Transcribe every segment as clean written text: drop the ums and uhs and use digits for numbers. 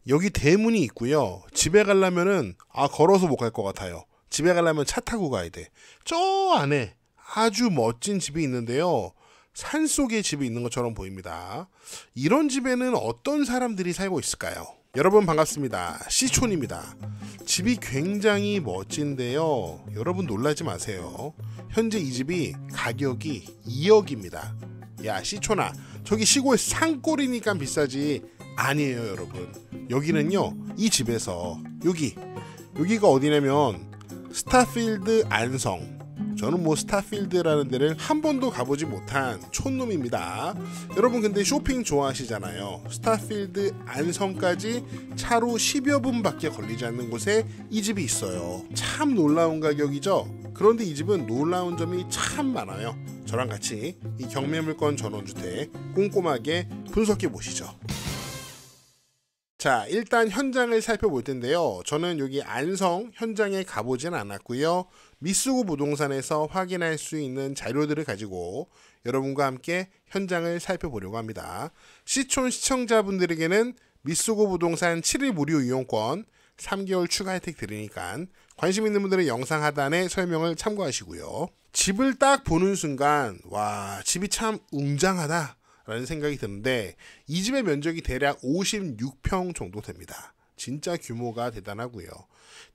여기 대문이 있고요. 집에 가려면은 걸어서 못 갈 것 같아요. 집에 가려면 차 타고 가야 돼. 저 안에 아주 멋진 집이 있는데요. 산속에 집이 있는 것처럼 보입니다. 이런 집에는 어떤 사람들이 살고 있을까요? 여러분 반갑습니다. 시촌입니다. 집이 굉장히 멋진데요. 여러분 놀라지 마세요. 현재 이 집이 가격이 2억입니다. 야 시촌아, 저기 시골 산골이니까 비싸지. 아니에요 여러분. 여기는요, 이 집에서 여기가 어디냐면 스타필드 안성. 저는 뭐 스타필드라는 데를 한 번도 가보지 못한 촌놈입니다. 여러분 근데 쇼핑 좋아하시잖아요. 스타필드 안성까지 차로 10여 분밖에 걸리지 않는 곳에 이 집이 있어요. 참 놀라운 가격이죠. 그런데 이 집은 놀라운 점이 참 많아요. 저랑 같이 이 경매물건 전원주택 꼼꼼하게 분석해 보시죠. 자, 일단 현장을 살펴볼 텐데요. 저는 여기 안성 현장에 가보진 않았고요. 미쓰고 부동산에서 확인할 수 있는 자료들을 가지고 여러분과 함께 현장을 살펴보려고 합니다. 시촌 시청자분들에게는 미쓰고 부동산 7일 무료 이용권 3개월 추가 혜택 드리니까 관심 있는 분들은 영상 하단에 설명을 참고하시고요. 집을 딱 보는 순간 와, 집이 참 웅장하다 라는 생각이 드는데, 이 집의 면적이 대략 56평 정도 됩니다. 진짜 규모가 대단하고요.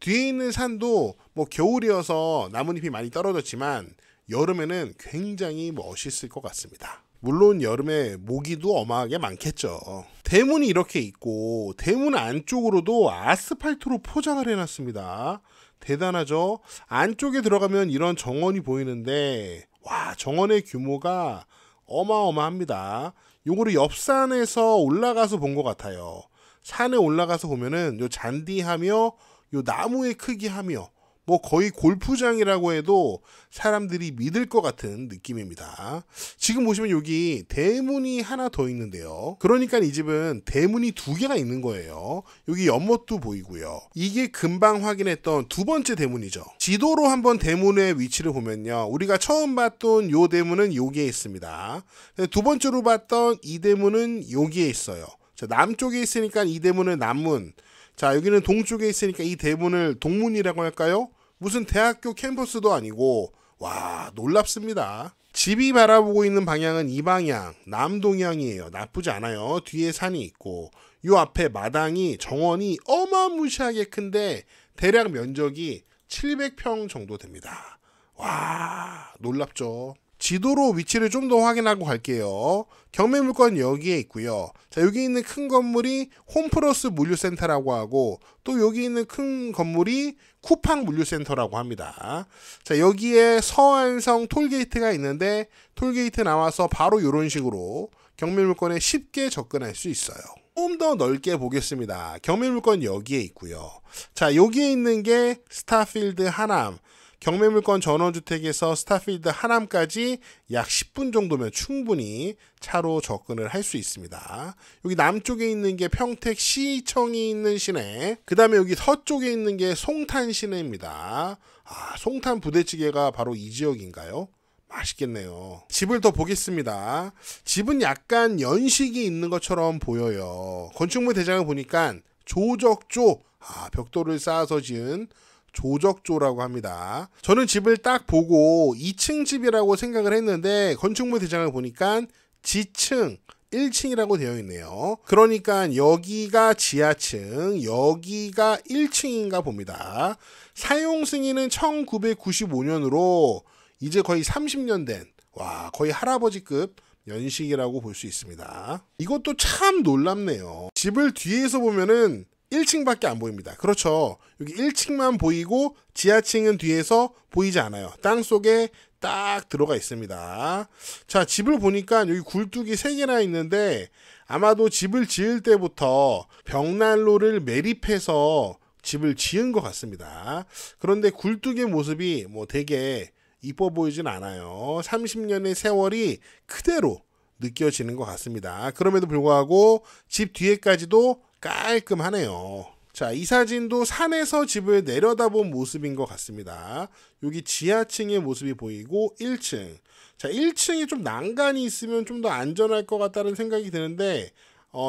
뒤에 있는 산도 뭐 겨울이어서 나뭇잎이 많이 떨어졌지만 여름에는 굉장히 멋있을 것 같습니다. 물론 여름에 모기도 어마하게 많겠죠. 대문이 이렇게 있고 대문 안쪽으로도 아스팔트로 포장을 해놨습니다. 대단하죠? 안쪽에 들어가면 이런 정원이 보이는데 와, 정원의 규모가 어마어마합니다. 요거를 옆산에서 올라가서 본 것 같아요. 산에 올라가서 보면은 요 잔디하며 요 나무의 크기하며 뭐 거의 골프장이라고 해도 사람들이 믿을 것 같은 느낌입니다. 지금 보시면 여기 대문이 하나 더 있는데요. 그러니까 이 집은 대문이 2개가 있는 거예요. 여기 연못도 보이고요. 이게 금방 확인했던 두 번째 대문이죠. 지도로 한번 대문의 위치를 보면요, 우리가 처음 봤던 요 대문은 여기에 있습니다. 두 번째로 봤던 이 대문은 여기에 있어요. 자, 남쪽에 있으니까 이 대문은 남문, 자 여기는 동쪽에 있으니까 이 대문을 동문이라고 할까요? 무슨 대학교 캠퍼스도 아니고 와, 놀랍습니다. 집이 바라보고 있는 방향은 이 방향, 남동향이에요. 나쁘지 않아요. 뒤에 산이 있고 요 앞에 마당이, 정원이 어마무시하게 큰데 대략 면적이 700평 정도 됩니다. 와, 놀랍죠. 지도로 위치를 좀 더 확인하고 갈게요. 경매물건 여기에 있고요. 자, 여기 있는 큰 건물이 홈플러스 물류센터라고 하고 또 여기 있는 큰 건물이 쿠팡 물류센터라고 합니다. 자, 여기에 서안성 톨게이트가 있는데 톨게이트 나와서 바로 이런 식으로 경매물건에 쉽게 접근할 수 있어요. 좀 더 넓게 보겠습니다. 경매물건 여기에 있고요. 자, 여기에 있는 게 스타필드 하남. 경매물건 전원주택에서 스타필드 하남까지 약 10분 정도면 충분히 차로 접근을 할 수 있습니다. 여기 남쪽에 있는 게 평택 시청이 있는 시내, 그 다음에 여기 서쪽에 있는 게 송탄 시내입니다. 송탄 부대찌개가 바로 이 지역인가요? 맛있겠네요. 집을 더 보겠습니다. 집은 약간 연식이 있는 것처럼 보여요. 건축물 대장을 보니까 조적조, 벽돌을 쌓아서 지은 조적조라고 합니다. 저는 집을 딱 보고 2층 집이라고 생각을 했는데 건축물 대장을 보니까 지층 1층이라고 되어 있네요. 그러니까 여기가 지하층, 여기가 1층인가 봅니다. 사용 승인은 1995년으로 이제 거의 30년 된, 와, 거의 할아버지급 연식이라고 볼 수 있습니다. 이것도 참 놀랍네요. 집을 뒤에서 보면은 1층밖에 안 보입니다. 그렇죠. 여기 1층만 보이고 지하층은 뒤에서 보이지 않아요. 땅 속에 딱 들어가 있습니다. 자, 집을 보니까 여기 굴뚝이 3개나 있는데 아마도 집을 지을 때부터 벽난로를 매립해서 집을 지은 것 같습니다. 그런데 굴뚝의 모습이 뭐 되게 이뻐 보이진 않아요. 30년의 세월이 그대로 느껴지는 것 같습니다. 그럼에도 불구하고 집 뒤에까지도 깔끔하네요. 자, 이 사진도 산에서 집을 내려다본 모습인 것 같습니다. 여기 지하층의 모습이 보이고 1층. 자, 1층이 좀 난간이 있으면 좀 더 안전할 것 같다는 생각이 드는데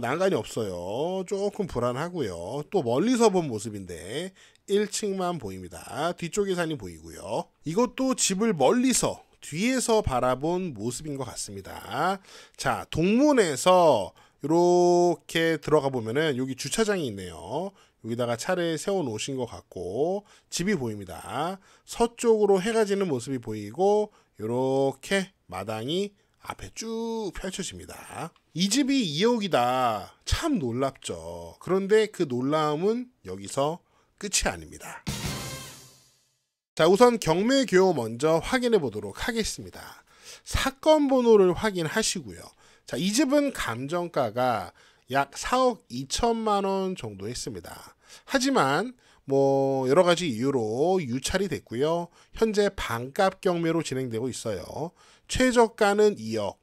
난간이 없어요. 조금 불안하고요. 또 멀리서 본 모습인데 1층만 보입니다. 뒤쪽에 산이 보이고요. 이것도 집을 멀리서 뒤에서 바라본 모습인 것 같습니다. 자, 동문에서 이렇게 들어가 보면은 여기 주차장이 있네요. 여기다가 차를 세워 놓으신 것 같고 집이 보입니다. 서쪽으로 해가 지는 모습이 보이고 이렇게 마당이 앞에 쭉 펼쳐집니다. 이 집이 2억이다. 참 놀랍죠. 그런데 그 놀라움은 여기서 끝이 아닙니다. 자, 우선 경매교호 먼저 확인해 보도록 하겠습니다. 사건 번호를 확인하시고요. 자, 이 집은 감정가가 약 4억 2천만 원 정도 했습니다. 하지만 뭐 여러 가지 이유로 유찰이 됐고요. 현재 반값 경매로 진행되고 있어요. 최저가는 2억.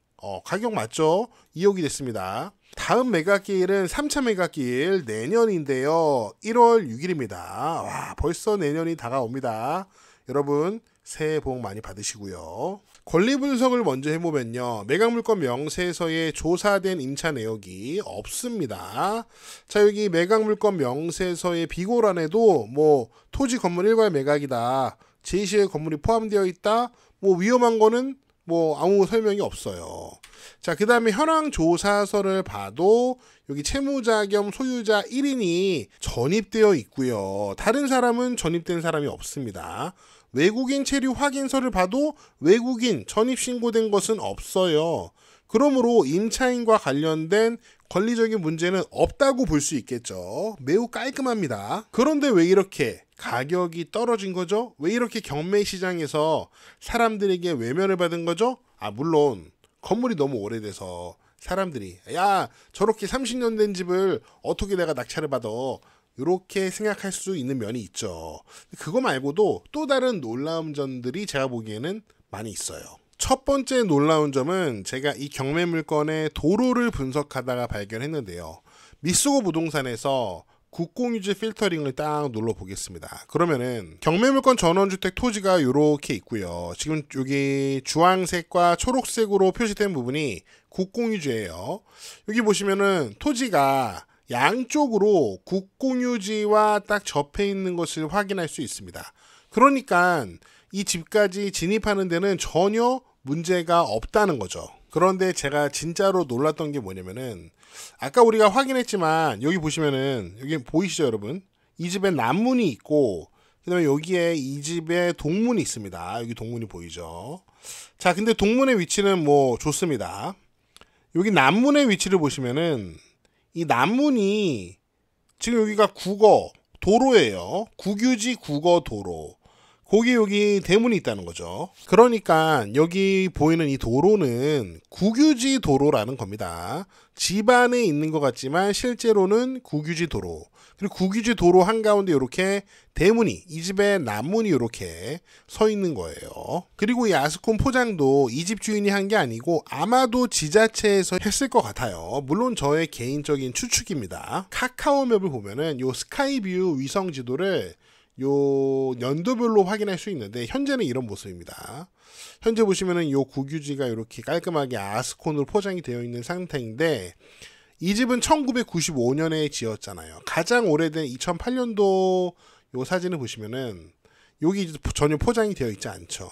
가격 맞죠? 2억이 됐습니다. 다음 매각기일은 3차 매각기일 내년인데요. 1월 6일입니다. 와, 벌써 내년이 다가옵니다. 여러분 새해 복 많이 받으시고요. 권리 분석을 먼저 해보면요. 매각물건 명세서에 조사된 임차 내역이 없습니다. 자, 여기 매각물건 명세서의 비고란에도 뭐 토지 건물 일괄 매각이다. 제시의 건물이 포함되어 있다. 뭐 위험한 거는 뭐 아무 설명이 없어요. 자, 그 다음에 현황 조사서를 봐도 여기 채무자 겸 소유자 1인이 전입되어 있고요. 다른 사람은 전입된 사람이 없습니다. 외국인 체류 확인서를 봐도 외국인 전입 신고된 것은 없어요. 그러므로 임차인과 관련된 권리적인 문제는 없다고 볼 수 있겠죠. 매우 깔끔합니다. 그런데 왜 이렇게 가격이 떨어진 거죠? 왜 이렇게 경매 시장에서 사람들에게 외면을 받은 거죠? 물론 건물이 너무 오래돼서 사람들이 야, 저렇게 30년 된 집을 어떻게 내가 낙찰을 받아, 이렇게 생각할 수 있는 면이 있죠. 그거 말고도 또 다른 놀라운 점들이 제가 보기에는 많이 있어요. 첫 번째 놀라운 점은 제가 이 경매 물건의 도로를 분석하다가 발견했는데요. 미쓰고 부동산에서 국공유지 필터링을 딱 눌러 보겠습니다. 그러면은 경매 물건 전원주택 토지가 이렇게 있고요. 지금 여기 주황색과 초록색으로 표시된 부분이 국공유지예요. 여기 보시면은 토지가 양쪽으로 국공유지와 딱 접해 있는 것을 확인할 수 있습니다. 그러니까 이 집까지 진입하는 데는 전혀 문제가 없다는 거죠. 그런데 제가 진짜로 놀랐던 게 뭐냐면은 아까 우리가 확인했지만 여기 보시면은 여기 보이시죠, 여러분? 이 집에 남문이 있고 그다음에 여기에 이 집에 동문이 있습니다. 여기 동문이 보이죠? 자, 근데 동문의 위치는 뭐 좋습니다. 여기 남문의 위치를 보시면은 이 남문이 지금 여기가 국어 도로예요. 국유지 국어 도로. 거기 여기 대문이 있다는 거죠. 그러니까 여기 보이는 이 도로는 국유지 도로라는 겁니다. 집 안에 있는 것 같지만 실제로는 국유지 도로. 그리고 국유지 도로 한가운데 이렇게 대문이, 이 집의 남문이 이렇게 서 있는 거예요. 그리고 이 아스콘 포장도 이 집 주인이 한 게 아니고 아마도 지자체에서 했을 것 같아요. 물론 저의 개인적인 추측입니다. 카카오맵을 보면은 요 스카이뷰 위성 지도를 요 연도별로 확인할 수 있는데 현재는 이런 모습입니다. 현재 보시면은 요 국유지가 이렇게 깔끔하게 아스콘으로 포장이 되어 있는 상태인데 이 집은 1995년에 지었잖아요. 가장 오래된 2008년도 요 사진을 보시면은 여기 전혀 포장이 되어 있지 않죠.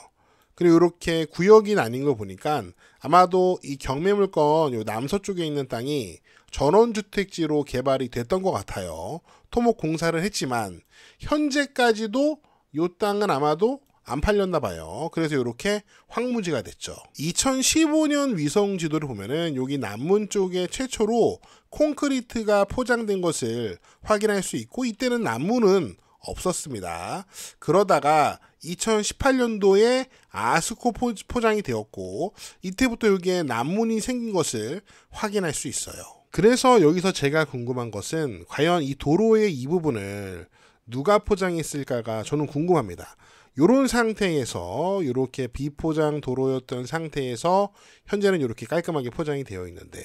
그리고 이렇게 구역이 나뉜 거 보니까 아마도 이 경매물건 요 남서쪽에 있는 땅이 전원주택지로 개발이 됐던 것 같아요. 토목 공사를 했지만 현재까지도 요 땅은 아마도 안 팔렸나 봐요. 그래서 이렇게 황무지가 됐죠. 2015년 위성 지도를 보면은 여기 남문 쪽에 최초로 콘크리트가 포장된 것을 확인할 수 있고 이때는 남문은 없었습니다. 그러다가 2018년도에 아스코 포장이 되었고 이때부터 여기에 남문이 생긴 것을 확인할 수 있어요. 그래서 여기서 제가 궁금한 것은 과연 이 도로의 이 부분을 누가 포장했을까가 저는 궁금합니다. 이런 상태에서 이렇게 비포장 도로였던 상태에서 현재는 이렇게 깔끔하게 포장이 되어 있는데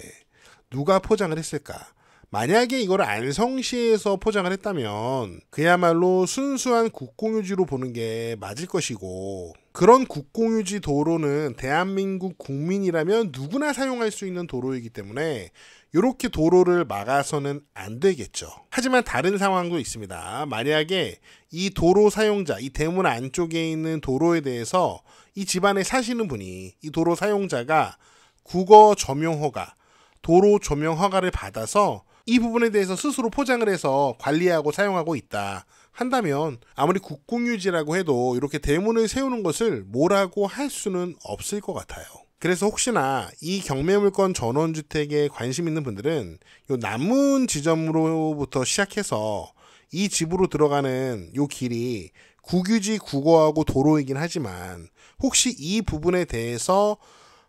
누가 포장을 했을까? 만약에 이걸 안성시에서 포장을 했다면 그야말로 순수한 국공유지로 보는 게 맞을 것이고 그런 국공유지 도로는 대한민국 국민이라면 누구나 사용할 수 있는 도로이기 때문에 이렇게 도로를 막아서는 안 되겠죠. 하지만 다른 상황도 있습니다. 만약에 이 도로 사용자, 이 대문 안쪽에 있는 도로에 대해서 이 집안에 사시는 분이 이 도로 사용자가 국어 점용 허가, 도로 조명 허가를 받아서 이 부분에 대해서 스스로 포장을 해서 관리하고 사용하고 있다 한다면 아무리 국공유지라고 해도 이렇게 대문을 세우는 것을 뭐라고 할 수는 없을 것 같아요. 그래서 혹시나 이 경매물건 전원주택에 관심 있는 분들은 요 남문 지점으로부터 시작해서 이 집으로 들어가는 요 길이 국유지 국어하고 도로이긴 하지만 혹시 이 부분에 대해서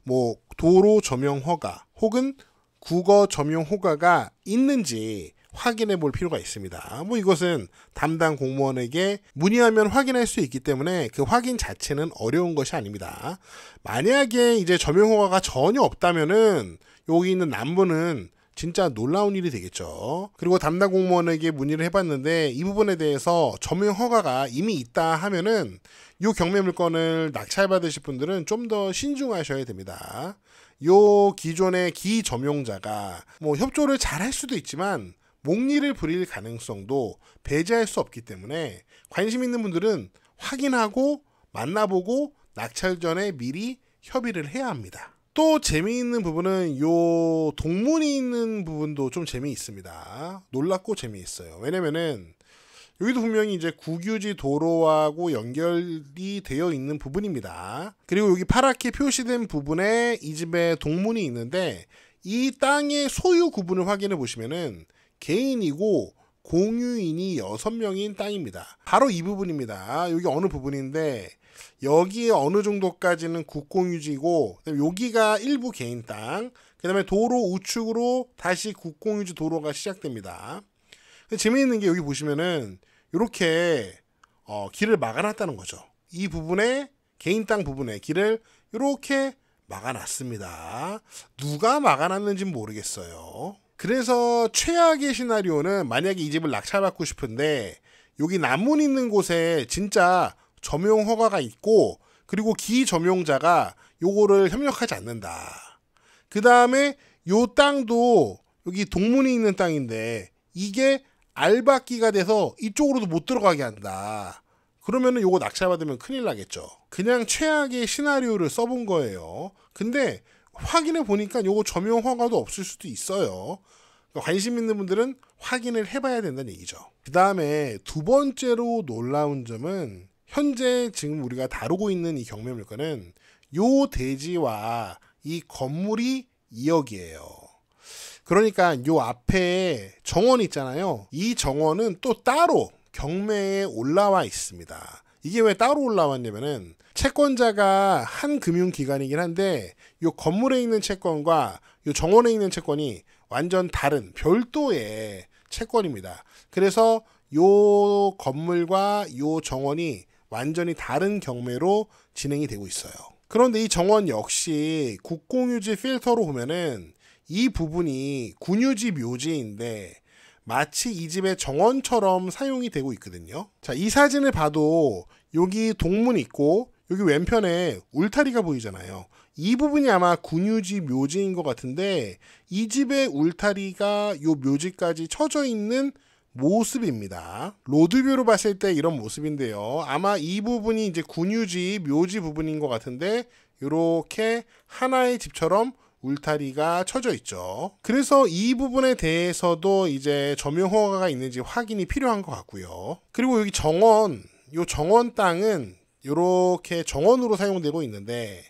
뭐 도로 점용 허가 혹은 국어 점용 허가가 있는지 확인해 볼 필요가 있습니다. 뭐 이것은 담당 공무원에게 문의하면 확인할 수 있기 때문에 그 확인 자체는 어려운 것이 아닙니다. 만약에 이제 점용 허가가 전혀 없다면은 여기 있는 남부는 진짜 놀라운 일이 되겠죠. 그리고 담당 공무원에게 문의를 해봤는데 이 부분에 대해서 점용 허가가 이미 있다 하면은 이 경매 물건을 낙찰받으실 분들은 좀 더 신중하셔야 됩니다. 요 기존의 기점용자가 뭐 협조를 잘 할 수도 있지만 목리를 부릴 가능성도 배제할 수 없기 때문에 관심 있는 분들은 확인하고 만나보고 낙찰 전에 미리 협의를 해야 합니다. 또 재미있는 부분은 요 동문이 있는 부분도 좀 재미있습니다. 놀랍고 재미있어요. 왜냐면은 여기도 분명히 이제 국유지 도로하고 연결이 되어 있는 부분입니다. 그리고 여기 파랗게 표시된 부분에 이 집에 동문이 있는데 이 땅의 소유 구분을 확인해 보시면은 개인이고 공유인이 6명인 땅입니다. 바로 이 부분입니다. 여기 어느 부분인데 여기 어느 정도까지는 국공유지고 여기가 일부 개인 땅, 그 다음에 도로 우측으로 다시 국공유지 도로가 시작됩니다. 재미있는 게 여기 보시면은 이렇게 길을 막아놨다는 거죠. 이 부분에 개인 땅 부분에 길을 이렇게 막아놨습니다. 누가 막아놨는지 모르겠어요. 그래서 최악의 시나리오는 만약에 이 집을 낙찰받고 싶은데 여기 남문 있는 곳에 진짜 점용 허가가 있고 그리고 기점용자가 요거를 협력하지 않는다. 그 다음에 요 땅도 여기 동문이 있는 땅인데 이게 알박기가 돼서 이쪽으로도 못 들어가게 한다. 그러면은 요거 낙찰받으면 큰일 나겠죠. 그냥 최악의 시나리오를 써본 거예요. 근데 확인해 보니까 요거 점용 허가도 없을 수도 있어요. 관심 있는 분들은 확인을 해봐야 된다는 얘기죠. 그 다음에 두 번째로 놀라운 점은 현재 지금 우리가 다루고 있는 이 경매 물건은 요 대지와 이 건물이 2억이에요. 그러니까 요 앞에 정원 있잖아요. 이 정원은 또 따로 경매에 올라와 있습니다. 이게 왜 따로 올라왔냐면은 채권자가 한 금융기관이긴 한데 요 건물에 있는 채권과 요 정원에 있는 채권이 완전 다른 별도의 채권입니다. 그래서 요 건물과 요 정원이 완전히 다른 경매로 진행이 되고 있어요. 그런데 이 정원 역시 국공유지 필터로 보면은 이 부분이 군유지 묘지인데 마치 이 집의 정원처럼 사용이 되고 있거든요. 자, 이 사진을 봐도 여기 동문 있고 여기 왼편에 울타리가 보이잖아요. 이 부분이 아마 군유지 묘지인 것 같은데 이 집의 울타리가 요 묘지까지 쳐져 있는 모습입니다. 로드뷰로 봤을 때 이런 모습인데요. 아마 이 부분이 이제 군유지 묘지 부분인 것 같은데 이렇게 하나의 집처럼 울타리가 쳐져 있죠. 그래서 이 부분에 대해서도 이제 점용 허가가 있는지 확인이 필요한 것 같고요. 그리고 여기 정원, 요 정원 땅은 이렇게 정원으로 사용되고 있는데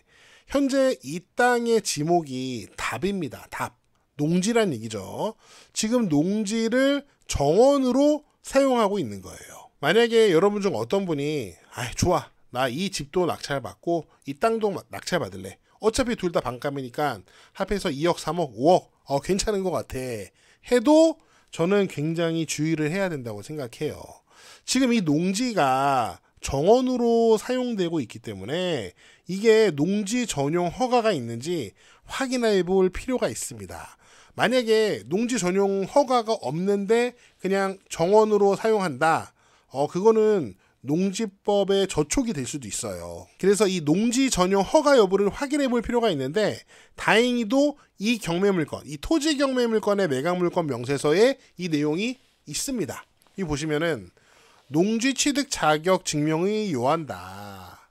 현재 이 땅의 지목이 답입니다. 답. 농지란 얘기죠. 지금 농지를 정원으로 사용하고 있는 거예요. 만약에 여러분 중 어떤 분이 좋아. 나 이 집도 낙찰받고 이 땅도 낙찰받을래. 어차피 둘 다 반값이니까 합해서 2억, 3억, 5억 괜찮은 것 같아. 해도 저는 굉장히 주의를 해야 된다고 생각해요. 지금 이 농지가 정원으로 사용되고 있기 때문에 이게 농지 전용 허가가 있는지 확인해 볼 필요가 있습니다. 만약에 농지 전용 허가가 없는데 그냥 정원으로 사용한다. 그거는 농지법에 저촉이 될 수도 있어요. 그래서 이 농지 전용 허가 여부를 확인해 볼 필요가 있는데 다행히도 이 경매물건, 이 토지 경매물건의 매각물건 명세서에 이 내용이 있습니다. 이 보시면은 농지 취득 자격 증명이 요한다.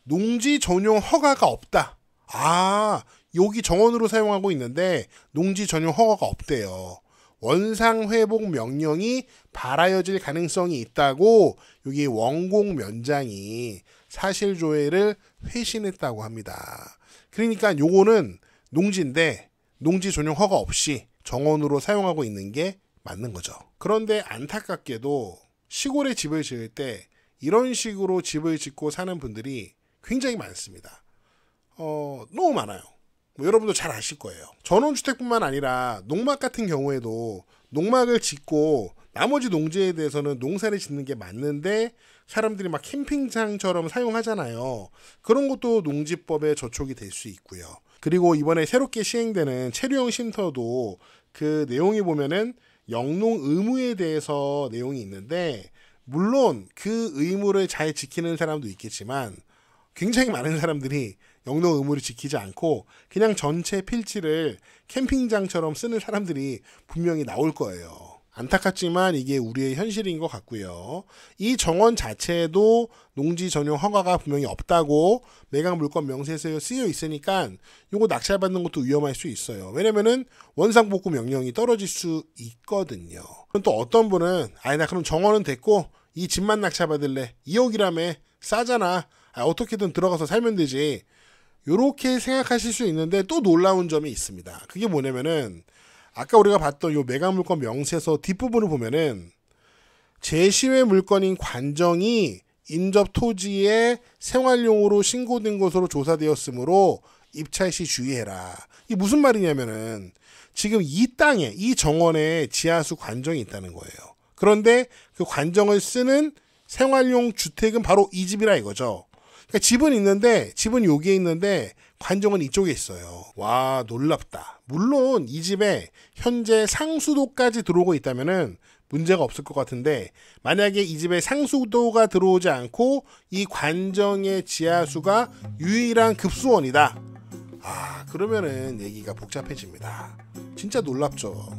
농지 전용 허가가 없다. 아, 여기 정원으로 사용하고 있는데 농지 전용 허가가 없대요. 원상 회복 명령이 발하여질 가능성이 있다고 여기 원공 면장이 사실 조회를 회신했다고 합니다. 그러니까 요거는 농지인데 농지 전용 허가 없이 정원으로 사용하고 있는 게 맞는 거죠. 그런데 안타깝게도 시골에 집을 지을 때 이런 식으로 집을 짓고 사는 분들이 굉장히 많습니다. 너무 많아요. 여러분도 잘 아실 거예요. 전원주택뿐만 아니라 농막 같은 경우에도 농막을 짓고 나머지 농지에 대해서는 농사를 짓는 게 맞는데 사람들이 막 캠핑장처럼 사용하잖아요. 그런 것도 농지법에 저촉이 될 수 있고요. 그리고 이번에 새롭게 시행되는 체류형 쉼터도 그 내용이 보면은 영농 의무에 대해서 내용이 있는데 물론 그 의무를 잘 지키는 사람도 있겠지만 굉장히 많은 사람들이 영농 의무를 지키지 않고 그냥 전체 필지를 캠핑장처럼 쓰는 사람들이 분명히 나올 거예요. 안타깝지만 이게 우리의 현실인 것 같고요. 이 정원 자체에도 농지 전용 허가가 분명히 없다고 매각물건 명세서에 쓰여 있으니까 이거 낙찰받는 것도 위험할 수 있어요. 왜냐면은 원상복구 명령이 떨어질 수 있거든요. 그럼 또 어떤 분은 나 그럼 정원은 됐고 이 집만 낙찰받을래. 2억이라며 싸잖아. 어떻게든 들어가서 살면 되지. 요렇게 생각하실 수 있는데 또 놀라운 점이 있습니다. 그게 뭐냐면은 아까 우리가 봤던 요 매각물건 명세서 뒷부분을 보면은 제시외 물건인 관정이 인접 토지에 생활용으로 신고된 것으로 조사되었으므로 입찰 시 주의해라. 이게 무슨 말이냐면은 지금 이 땅에 이 정원에 지하수 관정이 있다는 거예요. 그런데 그 관정을 쓰는 생활용 주택은 바로 이 집이라 이거죠. 그러니까 집은 있는데 집은 여기에 있는데 관정은 이쪽에 있어요. 와, 놀랍다. 물론 이 집에 현재 상수도까지 들어오고 있다면은 문제가 없을 것 같은데 만약에 이 집에 상수도가 들어오지 않고 이 관정의 지하수가 유일한 급수원이다. 그러면은 얘기가 복잡해집니다. 진짜 놀랍죠.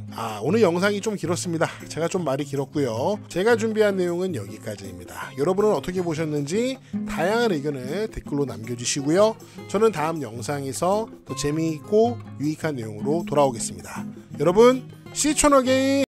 오늘 영상이 좀 길었습니다. 제가 좀 말이 길었고요. 제가 준비한 내용은 여기까지입니다. 여러분은 어떻게 보셨는지 다양한 의견을 댓글로 남겨주시고요. 저는 다음 영상에서 더 재미있고 유익한 내용으로 돌아오겠습니다. 여러분, See you again!